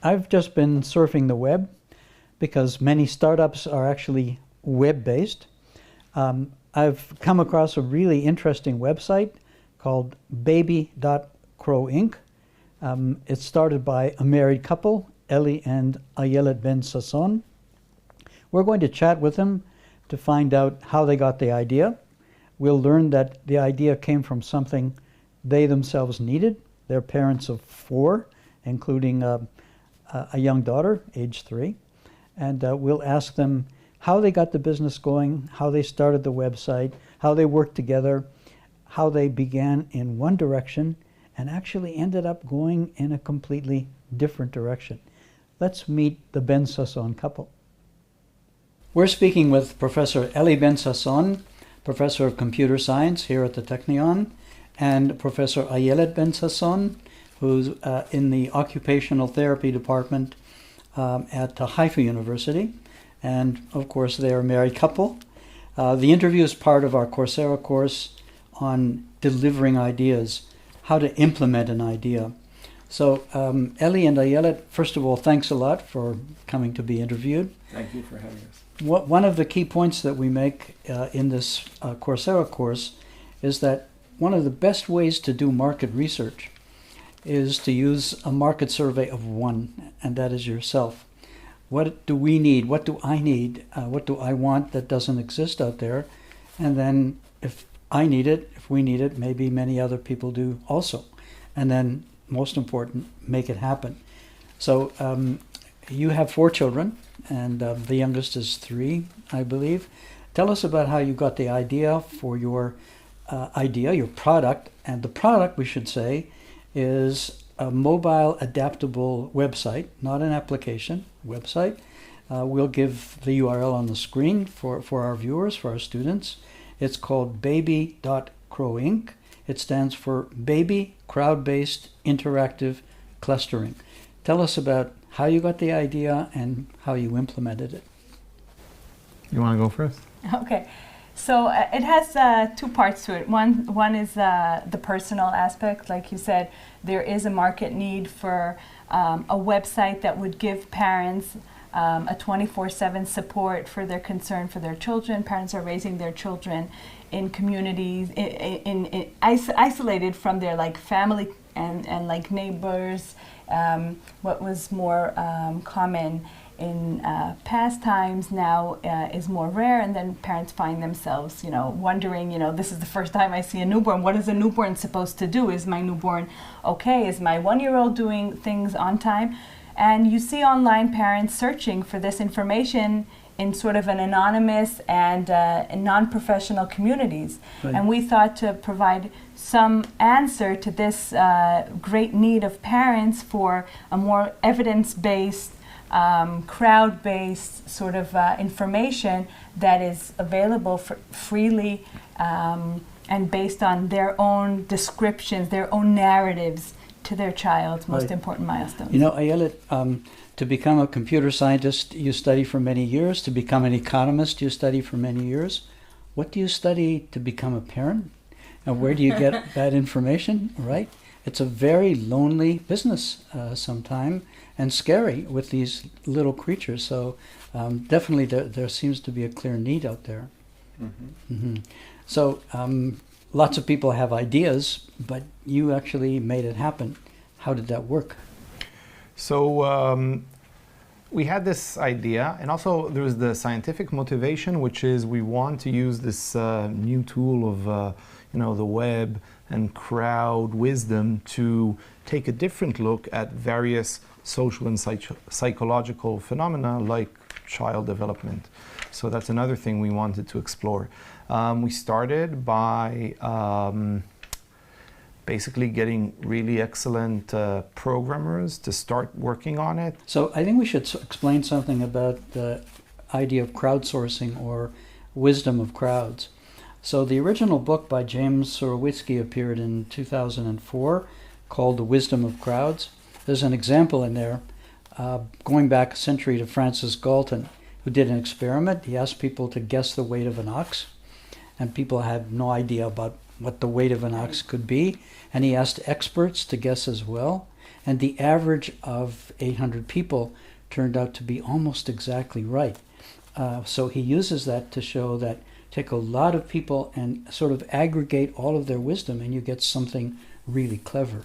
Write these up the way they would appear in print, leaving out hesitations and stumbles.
I've just been surfing the web because many startups are actually web-based. I've come across a really interesting website called Baby.Crow Inc. It's started by a married couple, Eli and Ayelet Ben Sasson. We're going to chat with them to find out how they got the idea. We'll learn that the idea came from something they themselves needed. They're parents of 4, including a young daughter, age 3. And we'll ask them how they got the business going, how they started the website, how they worked together, how they began in one direction and actually ended up going in a completely different direction. Let's meet the Ben Sasson couple. We're speaking with Professor Eli Ben Sasson, Professor of Computer Science here at the Technion, and Professor Ayelet Ben Sasson, who's in the Occupational Therapy Department at Haifa University. And of course, they're a married couple. The interview is part of our Coursera course on delivering ideas, how to implement an idea. So Eli and Ayelet, first of all, thanks a lot for coming to be interviewed. Thank you for having us. One of the key points that we make in this Coursera course is that one of the best ways to do market research is to use a market survey of one, and that is yourself. What do we need? What do I need? What do I want that doesn't exist out there? And then if I need it, if we need it, maybe many other people do also. And then, most important, make it happen. So you have 4 children, and the youngest is 3, I believe. Tell us about how you got the idea for your your product. And the product, we should say, is a mobile adaptable website, not an application, website. We'll give the URL on the screen for our viewers, for our students. It's called Baby.Crow Inc. It stands for Baby Crowd-Based Interactive Clustering. Tell us about how you got the idea and how you implemented it. You want to go first? Okay. So it has 2 parts to it. One is the personal aspect. Like you said, there is a market need for a website that would give parents a 24/7 support for their concern for their children. Parents are raising their children in communities, isolated from their family and neighbors. What was more common in past times now is more rare, and then parents find themselves, wondering, this is the first time I see a newborn. What is a newborn supposed to do? Is my newborn okay? Is my 1-year-old doing things on time? And you see online parents searching for this information in sort of an anonymous and non-professional communities. Right. And we thought to provide some answer to this great need of parents for a more evidence-based, crowd-based sort of information that is available freely and based on their own descriptions, their own narratives to their child's most important milestones. Ayelet, to become a computer scientist, you study for many years. To become an economist, you study for many years. What do you study to become a parent? And where do you get that information, right? It's a very lonely business sometimes, and scary with these little creatures. So definitely there seems to be a clear need out there. Mm-hmm. Mm-hmm. So lots of people have ideas, but you actually made it happen. How did that work? So we had this idea, and also there was the scientific motivation, which is we want to use this new tool of the web and crowd wisdom to take a different look at various social and psychological phenomena like child development. So that's another thing we wanted to explore. We started by basically getting really excellent programmers to start working on it. So I think we should explain something about the idea of crowdsourcing or wisdom of crowds. So the original book by James Surowiecki appeared in 2004 called The Wisdom of Crowds. There's an example in there going back a century to Francis Galton, who did an experiment. He asked people to guess the weight of an ox, and people had no idea about what the weight of an ox could be. And he asked experts to guess as well. And the average of 800 people turned out to be almost exactly right. So he uses that to show that take a lot of people and sort of aggregate all of their wisdom, and you get something really clever.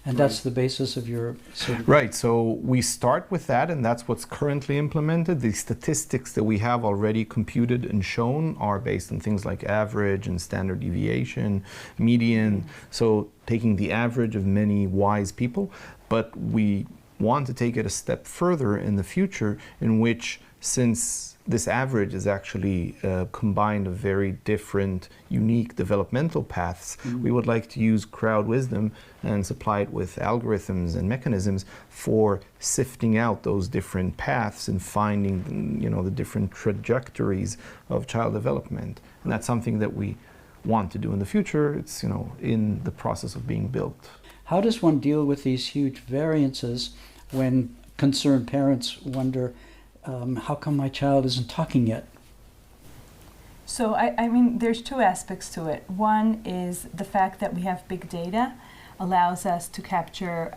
And that's the basis of your sort of... Right, so we start with that, and that's what's currently implemented. The statistics that we have already computed and shown are based on things like average and standard deviation, median, so taking the average of many wise people. But we want to take it a step further in the future, in which, since this average is actually combined of very different, unique developmental paths, we would like to use crowd wisdom and supply it with algorithms and mechanisms for sifting out those different paths and finding, the different trajectories of child development. And that's something that we want to do in the future. It's, in the process of being built. How does one deal with these huge variances when concerned parents wonder, how come my child isn't talking yet? So, I mean, there's two aspects to it. One is the fact that we have big data allows us to capture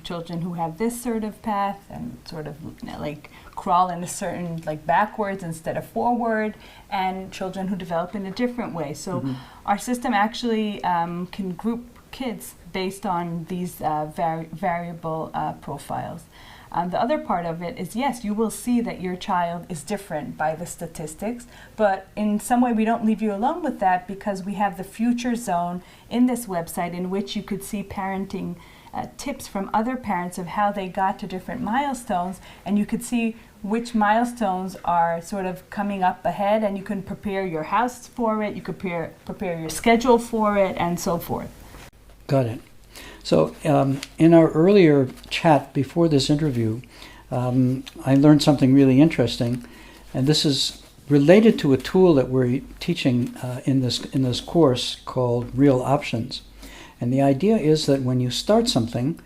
children who have this sort of path and sort of like crawl in a certain, like backwards instead of forward, and children who develop in a different way. So our system actually can group kids based on these variable profiles. The other part of it is, yes, you will see that your child is different by the statistics, but in some way we don't leave you alone with that, because we have the future zone in this website in which you could see parenting tips from other parents of how they got to different milestones, and you could see which milestones are sort of coming up ahead, and you can prepare your house for it, you could prepare your schedule for it, and so forth. Got it. So in our earlier chat before this interview, I learned something really interesting, and this is related to a tool that we're teaching in this course called Real Options. And the idea is that when you start something,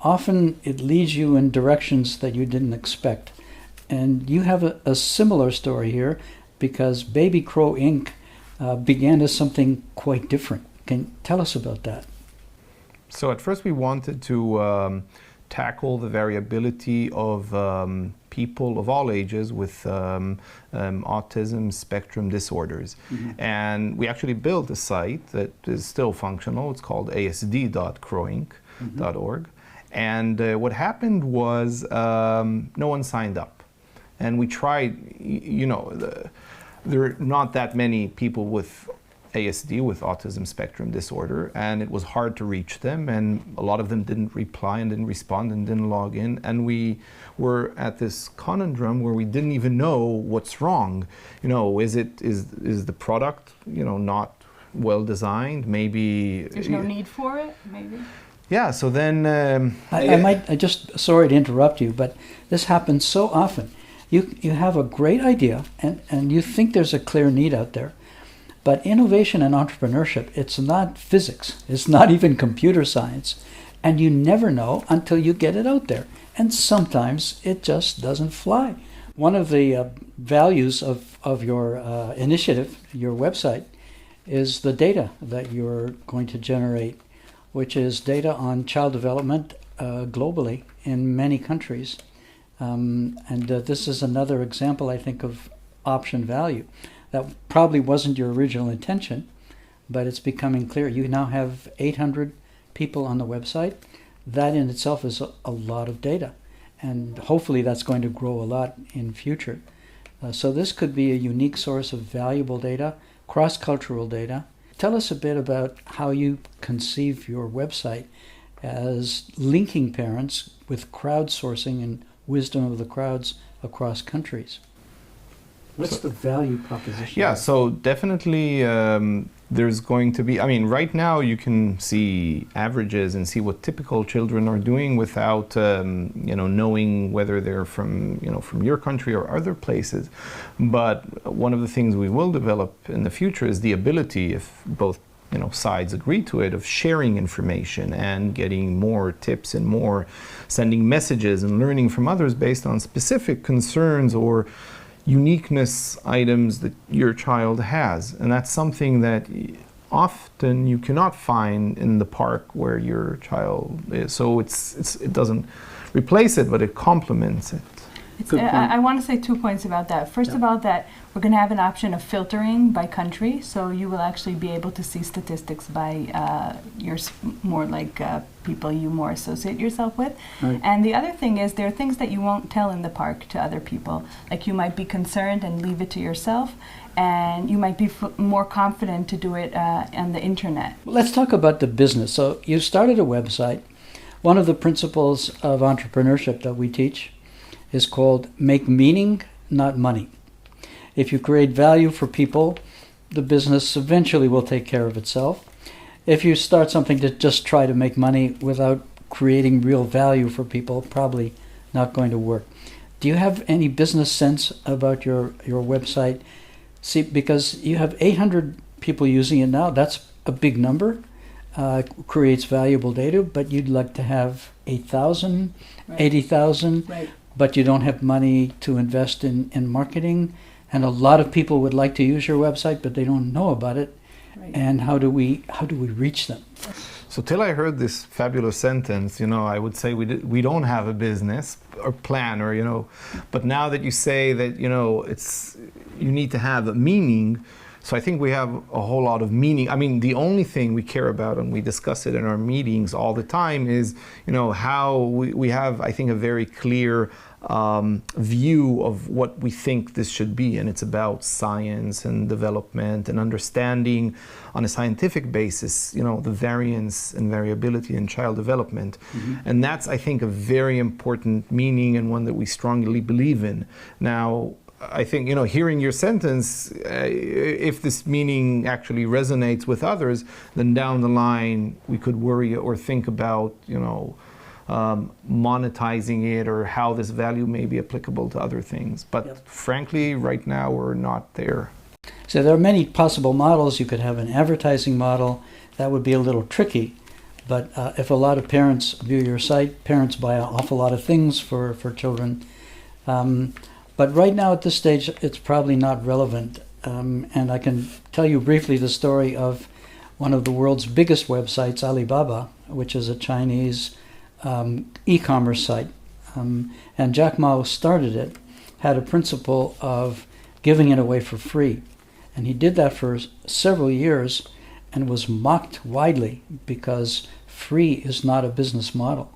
often it leads you in directions that you didn't expect. And you have a similar story here, because Baby Crow Inc. Began as something quite different. Can you tell us about that? So at first we wanted to tackle the variability of people of all ages with autism spectrum disorders. And we actually built a site that is still functional. It's called asd.crowinc.org. And what happened was no one signed up. And we tried, there are not that many people with ASD, with autism spectrum disorder, and it was hard to reach them, and a lot of them didn't reply and didn't respond and didn't log in, and we were at this conundrum where we didn't even know what's wrong. Is the product not well designed? Maybe there's no need for it. Maybe. Yeah. So then I just, sorry to interrupt you, but this happens so often. You have a great idea, and you think there's a clear need out there. But innovation and entrepreneurship, it's not physics, it's not even computer science, and you never know until you get it out there. And sometimes it just doesn't fly. One of the values of your initiative, your website, is the data that you're going to generate, which is data on child development globally in many countries. This is another example, I think, of option value. That probably wasn't your original intention, but it's becoming clear. You now have 800 people on the website. That in itself is a lot of data, and hopefully that's going to grow a lot in future. So this could be a unique source of valuable data, cross-cultural data. Tell us a bit about how you conceive your website as linking parents with crowdsourcing and wisdom of the crowds across countries. What's the value proposition? Yeah, so definitely there's going to be, right now you can see averages and see what typical children are doing without, knowing whether they're from your country or other places. But one of the things we will develop in the future is the ability, if both sides agree to it, of sharing information and getting more tips and more sending messages and learning from others based on specific concerns or uniqueness items that your child has. And that's something that often you cannot find in the park where your child is. So it doesn't replace it, but it complements it. I want to say 2 points about that. First of all, that we're going to have an option of filtering by country, so you will actually be able to see statistics by more like people you more associate yourself with. Right. And the other thing is there are things that you won't tell in the park to other people. Like you might be concerned and leave it to yourself, and you might be more confident to do it on the internet. Let's talk about the business. So you started a website. One of the principles of entrepreneurship that we teach is called make meaning, not money. If you create value for people, the business eventually will take care of itself. If you start something to just try to make money without creating real value for people, probably not going to work. Do you have any business sense about your website? See, because you have 800 people using it now, that's a big number, creates valuable data, but you'd like to have 8,000, Right. 80,000, Right. but you don't have money to invest in marketing. And a lot of people would like to use your website, but they don't know about it. Right. And how do we reach them? So till I heard this fabulous sentence, I would say we don't have a business or plan, or but now that you say that you need to have a meaning. So I think we have a whole lot of meaning. I mean, the only thing we care about, and we discuss it in our meetings all the time, is how we have, I think, a very clear view of what we think this should be, and it's about science and development and understanding on a scientific basis, the variance and variability in child development. Mm-hmm. And that's, I think, a very important meaning and one that we strongly believe in. Now, I think, hearing your sentence, if this meaning actually resonates with others, then down the line we could worry or think about, monetizing it or how this value may be applicable to other things. But Yep. frankly, right now we're not there. So there are many possible models. You could have an advertising model. That would be a little tricky. But if a lot of parents view your site, parents buy an awful lot of things for children. But right now at this stage, it's probably not relevant. And I can tell you briefly the story of one of the world's biggest websites, Alibaba, which is a Chinese e-commerce site. And Jack Ma started it, had a principle of giving it away for free. And he did that for several years and was mocked widely because free is not a business model.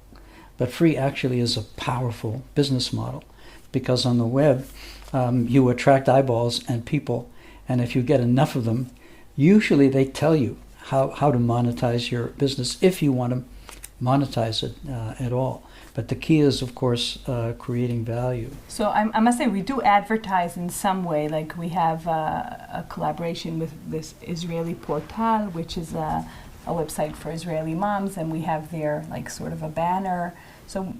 But free actually is a powerful business model because on the web, you attract eyeballs and people. And if you get enough of them, usually they tell you how to monetize your business if you want to monetize it at all. But the key is, of course, creating value. So I must say we do advertise in some way. Like we have a collaboration with this Israeli Portal, which is a website for Israeli moms, and we have there like sort of a banner. So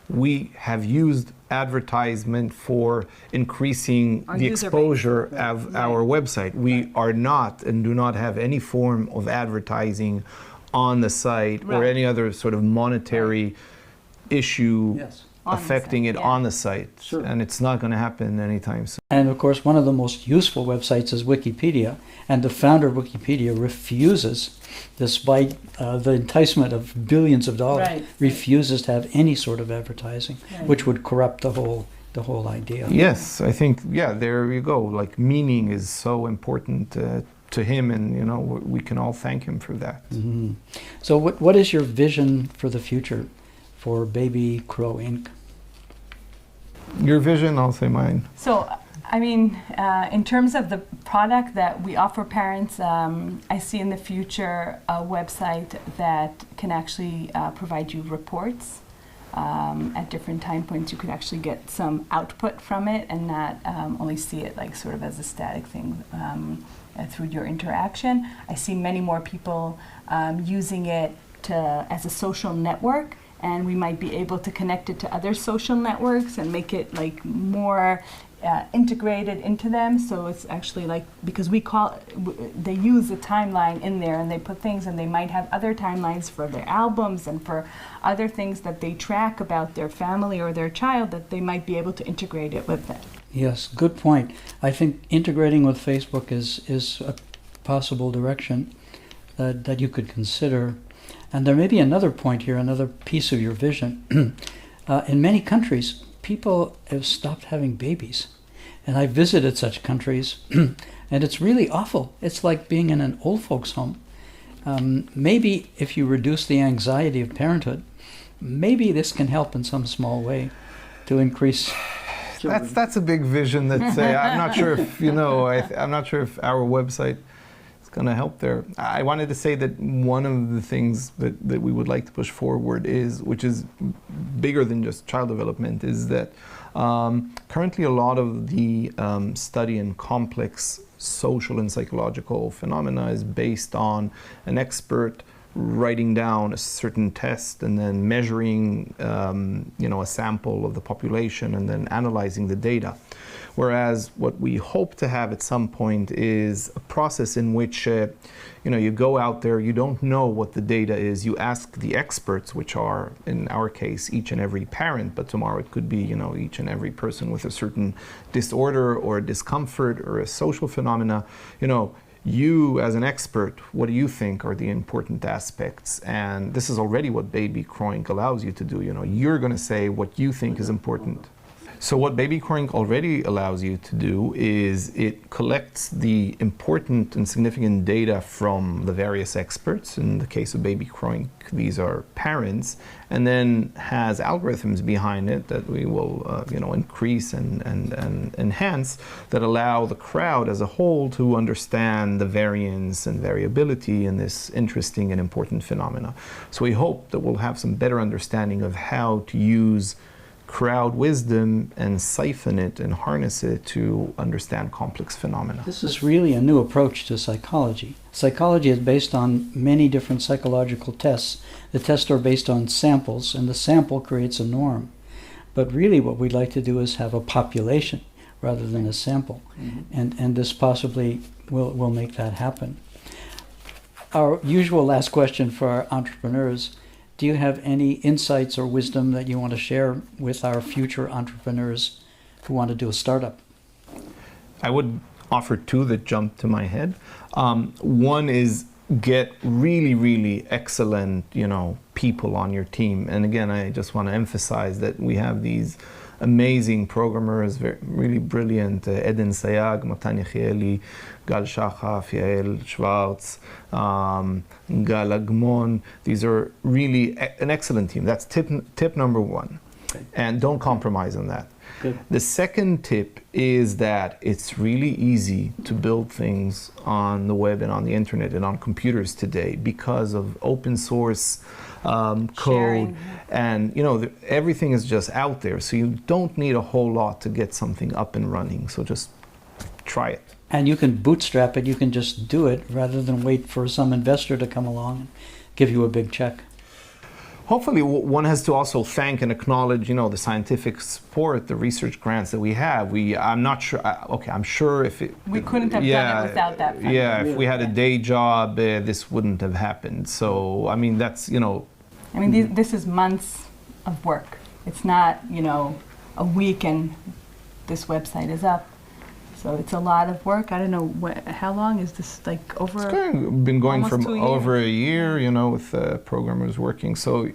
we have used advertisement for increasing Our the user exposure base. of Right. our website. We are not and do not have any form of advertising on the site or Right. any other sort of monetary issue Yes. On the affecting site, it yeah. on the site. Sure. And it's not going to happen anytime soon. And of course, one of the most useful websites is Wikipedia. And the founder of Wikipedia refuses, despite the enticement of billions of dollars, Right. refuses to have any sort of advertising, Right. which would corrupt the whole idea. Yes, I think, there you go. Like, meaning is so important to him, and, we can all thank him for that. Mhm. So what is your vision for the future for Baby Crow Inc.? Your vision, I'll say mine. So, I mean, in terms of the product that we offer parents, I see in the future a website that can actually provide you reports. At different time points, you could actually get some output from it and not only see it like sort of as a static thing through your interaction. I see many more people using it as a social network, and we might be able to connect it to other social networks and make it like more integrated into them. So it's actually like, because they use a timeline in there and they put things, and they might have other timelines for their albums and for other things that they track about their family or their child, that they might be able to integrate it with it. Yes, good point. I think integrating with Facebook is possible direction that you could consider. And there may be another point here, another piece of your vision. In many countries, people have stopped having babies. And I visited such countries, and it's really awful. It's like being in an old folks' home. Maybe if you reduce the anxiety of parenthood, maybe this can help in some small way to increase children. That's a big vision. I'm not sure if I'm not sure if our website is going to help there. I wanted to say that one of the things that we would like to push forward which is bigger than just child development, is that currently a lot of the study in complex social and psychological phenomena is based on an expert writing down a certain test and then measuring a sample of the population and then analyzing the data. Whereas what we hope to have at some point is a process in which you go out there, you don't know what the data is, you ask the experts, which are in our case each and every parent, but tomorrow it could be each and every person with a certain disorder or discomfort or a social phenomena. You as an expert, what do you think are the important aspects? And this is already what Baby Kroink allows you to do. You're going to say what you think is important. So what Baby Kroink already allows you to do is it collects the important and significant data from the various experts. In the case of Baby Kroink, these are parents, and then has algorithms behind it that we will increase and enhance, that allow the crowd as a whole to understand the variance and variability in this interesting and important phenomena. So we hope that we'll have some better understanding of how to use crowd wisdom and siphon it and harness it to understand complex phenomena. This is really a new approach to psychology. Psychology is based on many different psychological tests. The tests are based on samples, and the sample creates a norm. But really what we'd like to do is have a population rather than a sample. Mm-hmm. And this possibly will make that happen. Our usual last question for our entrepreneurs: do you have any insights or wisdom that you want to share with our future entrepreneurs who want to do a startup? I would offer two that jump to my head. One is get really, really excellent, people on your team. And again, I just want to emphasize that we have these amazing programmers, really brilliant, Eden Sayag, Matan Yechieli, Gal Shachaf, Yael Schwartz, Gal Agmon. These are really an excellent team. That's tip number one. Okay. And don't compromise on that. Good. The second tip is that it's really easy to build things on the web and on the internet and on computers today because of open source code. Sharing. And everything is just out there, so you don't need a whole lot to get something up and running. So just try it. And you can bootstrap it. You can just do it rather than wait for some investor to come along and give you a big check. Hopefully one has to also thank and acknowledge, the scientific support, the research grants that we have. I'm not sure, I'm sure if it... We couldn't have done it without that funding. Yeah, if we had a day job, this wouldn't have happened. So, that's, this is months of work. It's not, a week and this website is up. So it's a lot of work. I don't know, how long is this, over? It's been going from over a year, with programmers working. So,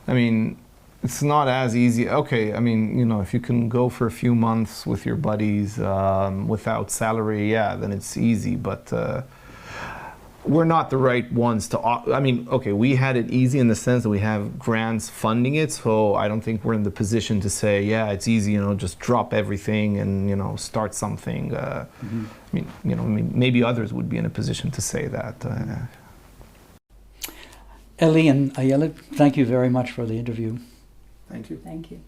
it's not as easy. Okay, if you can go for a few months with your buddies without salary, then it's easy. But we're not the right ones to, we had it easy in the sense that we have grants funding it, so I don't think we're in the position to say, it's easy, just drop everything and, start something. Maybe others would be in a position to say that. Eli and Ayelet, thank you very much for the interview. Thank you. Thank you.